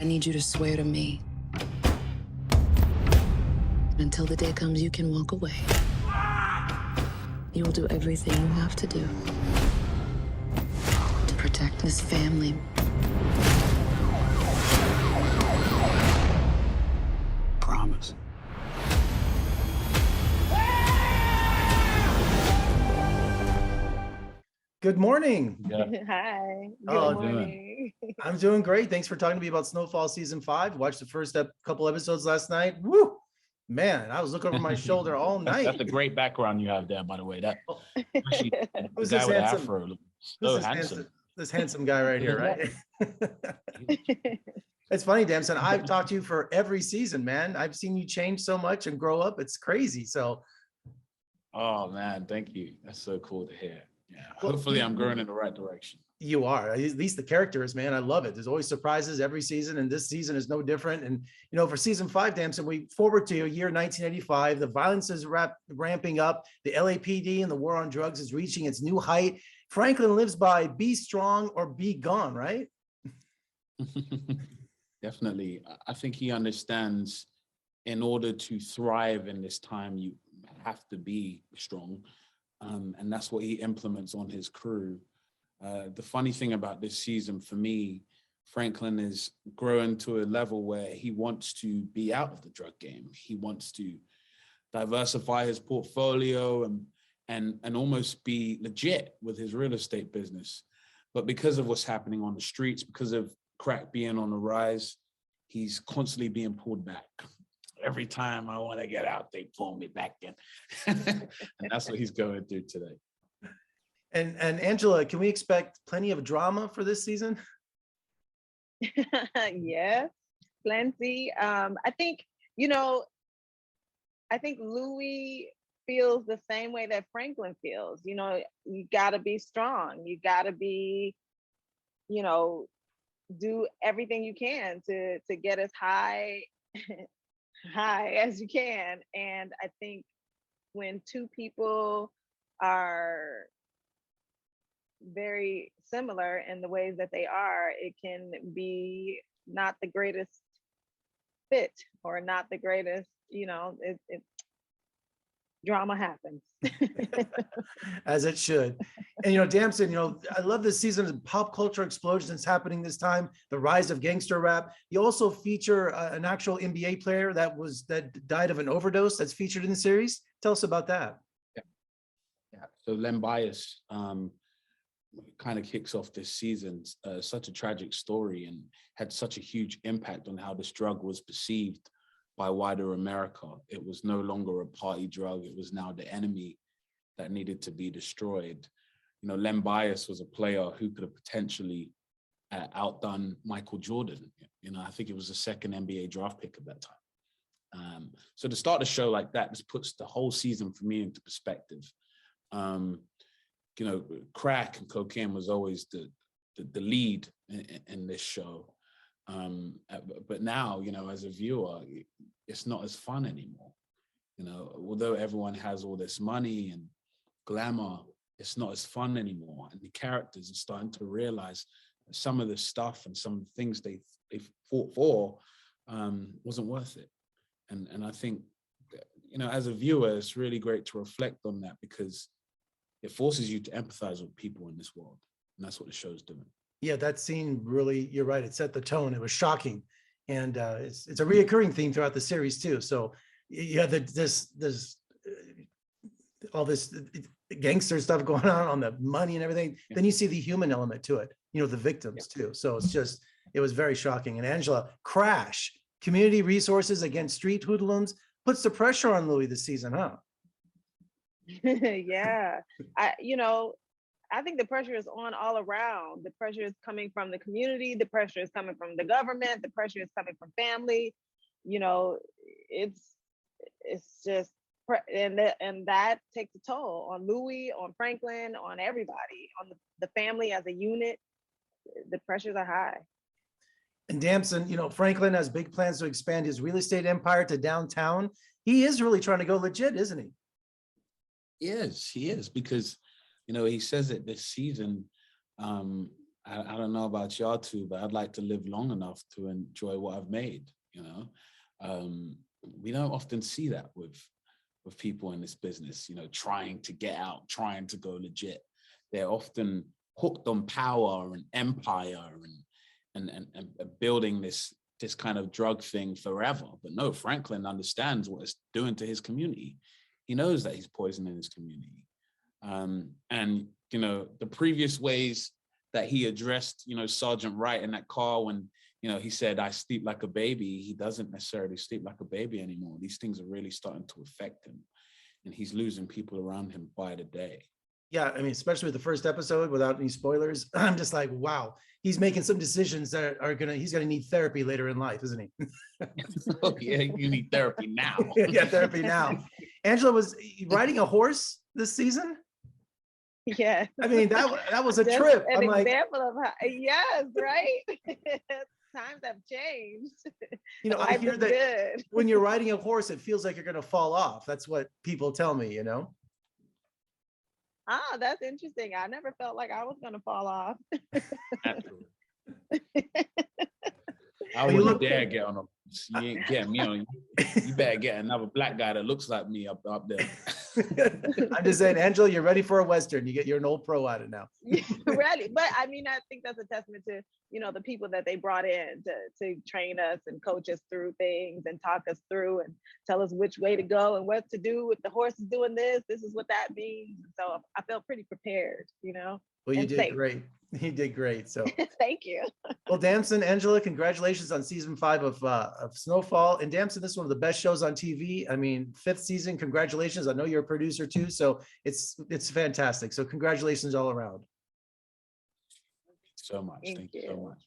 I need you to swear to me. Until the day comes you can walk away. You will do everything you have to do to protect this family. Promise. Good morning. Yeah. Hi. Oh, Good morning. I'm doing great. Thanks for talking to me about Snowfall season 5. Watched the first couple episodes last night. Woo! Man, I was looking over my shoulder all night. That's a great background you have there, by the way. That actually, the Who's guy this with the handsome? afro looks Who's so this handsome. this handsome guy right here, right? It's funny, Damson. I've talked to you for every season, man. I've seen you change so much and grow up. It's crazy. So, Oh man, thank you. That's so cool to hear. Yeah. Well, Hopefully I'm going in the right direction. you are, at least the characters, man. I love it. There's always surprises every season, and this season is no different. And for season 5, Damson, we forward to year 1985. The violence is ramping up. The LAPD and the war on drugs is reaching its new height. Franklin lives by be strong or be gone, right? Definitely. I think he understands in order to thrive in this time, you have to be strong. And that's what he implements on his crew. The funny thing about this season for me, Franklin is growing to a level where he wants to be out of the drug game. He wants to diversify his portfolio and almost be legit with his real estate business. But because of what's happening on the streets, because of crack being on the rise, he's constantly being pulled back. Every time I want to get out, they pull me back in. And that's what he's going through today. And Angela, can we expect plenty of drama for this season? Yeah, plenty. I think Louis feels the same way that Franklin feels. You gotta be strong. You gotta be, do everything you can to get as high as you can. And I think when two people are very similar in the ways that they are, it can be not the greatest fit or not the greatest, drama happens. As it should. And Damson, I love this season of pop culture explosion that's happening this time, the rise of gangster rap. You also feature an actual NBA player that died of an overdose that's featured in the series. Tell us about that. Yeah. So Len Bias kind of kicks off this season, such a tragic story, and had such a huge impact on how this drug was perceived by wider America. It was no longer a party drug. It was now the enemy that needed to be destroyed. Len Bias was a player who could have potentially outdone Michael Jordan. I think it was the second NBA draft pick at that time. So to start a show like that, this puts the whole season for me into perspective. Crack and cocaine was always the lead in this show. But now, as a viewer, it's not as fun anymore. Although everyone has all this money and glamour, it's not as fun anymore. And the characters are starting to realize that some of the stuff and some of the things they fought for wasn't worth it. And I think, as a viewer, it's really great to reflect on that, because it forces you to empathize with people in this world. And that's what the show's doing. Yeah, that scene really, you're right, it set the tone. It was shocking. And it's a reoccurring theme throughout the series too. So yeah, all this gangster stuff going on the money and everything. Yeah. Then you see the human element to it, the victims too. So it was very shocking. And Angela, Crash, community resources against street hoodlums, puts the pressure on Louis this season, huh? Yeah, I think the pressure is on all around. The pressure is coming from the community. The pressure is coming from the government. The pressure is coming from family. It's just, and that takes a toll on Louis, on Franklin, on everybody, on the family as a unit. The pressures are high. And Damson, Franklin has big plans to expand his real estate empire to downtown. He is really trying to go legit, isn't he? He is, because, he says it this season, I don't know about y'all two, but I'd like to live long enough to enjoy what I've made, we don't often see that with people in this business, trying to get out, trying to go legit. They're often hooked on power and empire and building this kind of drug thing forever. But no, Franklin understands what it's doing to his community. He knows that he's poisoning his community. And the previous ways that he addressed, Sergeant Wright in that car when, he said, I sleep like a baby. He doesn't necessarily sleep like a baby anymore. These things are really starting to affect him. And he's losing people around him by the day. Yeah, I mean, especially with the first episode, without any spoilers, I'm just like, wow, he's making some decisions that he's gonna need therapy later in life, isn't he? Oh, yeah, you need therapy now. Yeah, therapy now. Angela was riding a horse this season. Yeah. I mean, that was a Just trip. an I'm example of how, yes, right? Times have changed. I Life hear is that good. when you're riding a horse, it feels like you're gonna fall off. That's what people tell me, Ah, that's interesting. I never felt like I was gonna fall off. I wouldn't dare get on a horse. You ain't getting me on. You better get another black guy that looks like me up there. I'm just saying, Angela, you're ready for a Western. You're an old pro at it now. Really, but I mean, I think that's a testament to the people that they brought in to train us and coach us through things and talk us through and tell us which way to go and what to do. If the horse is doing this is what that means. So I felt pretty prepared, Well, you and did safe. great. You did great. So Thank you. well, Damson, Angela, congratulations on season 5 of Snowfall. And Damson, this is one of the best shows on TV. I mean, 5th season, congratulations. I know you're a producer too, so it's fantastic. So congratulations all around. So much. Thank you so much.